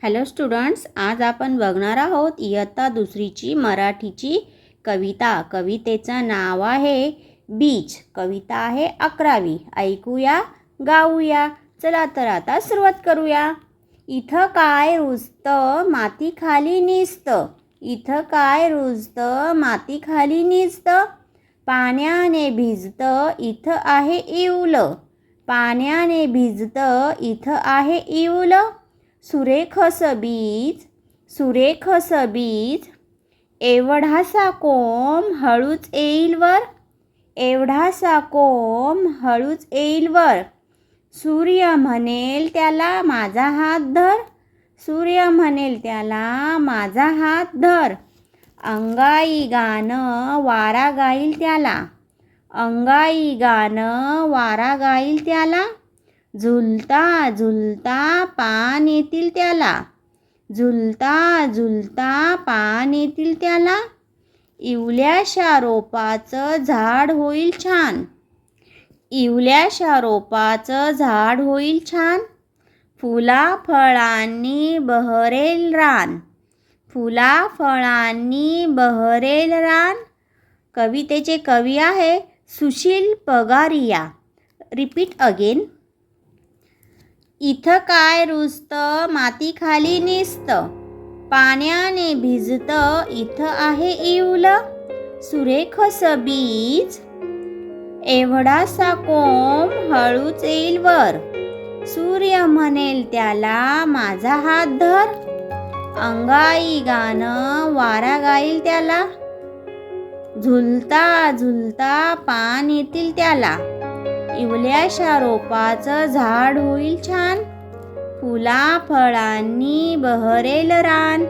Hello students, आज आपण बघणार आहोत इयत्ता दुसरीची मराठीची कविता. कवितेचं नाव आहे बीज. कविता आहे 11वी. ऐकूया, गाऊया. चला तर आता सुरुवात करूया. इथं काय रुजतं माती खाली निजतं, इथं काय रुजतं माती खाली निजतं, पाण्याने भिजतं इथं आहे इवलं, पाण्याने भिजतं इथं आहे इवलं. सुरेखस बीज, सुरेखस बीज, एवढासा कोंब हळूच येईल वर, एवढासा कोंब हळूच येईल वर. सूर्य म्हणेल त्याला माझा हात धर, सूर्य म्हणेल त्याला माझा हात धर. अंगाई गाणं वारा गाईल त्याला, अंगाई गाणं वारा गाईल त्याला. झुलता झुलता पान येतील त्याला, झुलता झुलता पान येतील त्याला. इवल्याशा रोपाचं झाड होईल छान, इवल्याशा रोपाचं झाड होईल छान. फुला फळांनी बहरेल रान, फुला फळांनी बहरेल रान. कवितेचे कवी आहे सुशील पगारिया. Repeat again. इथं काय रुजतं माती खाली निजतं, पाण्याने भिजतं इथं आहे इवलं. सुरेखस बीज, एवढासा कोंब हळूच येईल वर. सूर्य म्हणेल त्याला माझा हात धर, अंगाई गाणं वारा गाईल त्याला. झुलता झुलता पान येतील त्याला, इवल्याशा रोपाचं झाड होईल छान. फुला फळांनी बहरेल रान.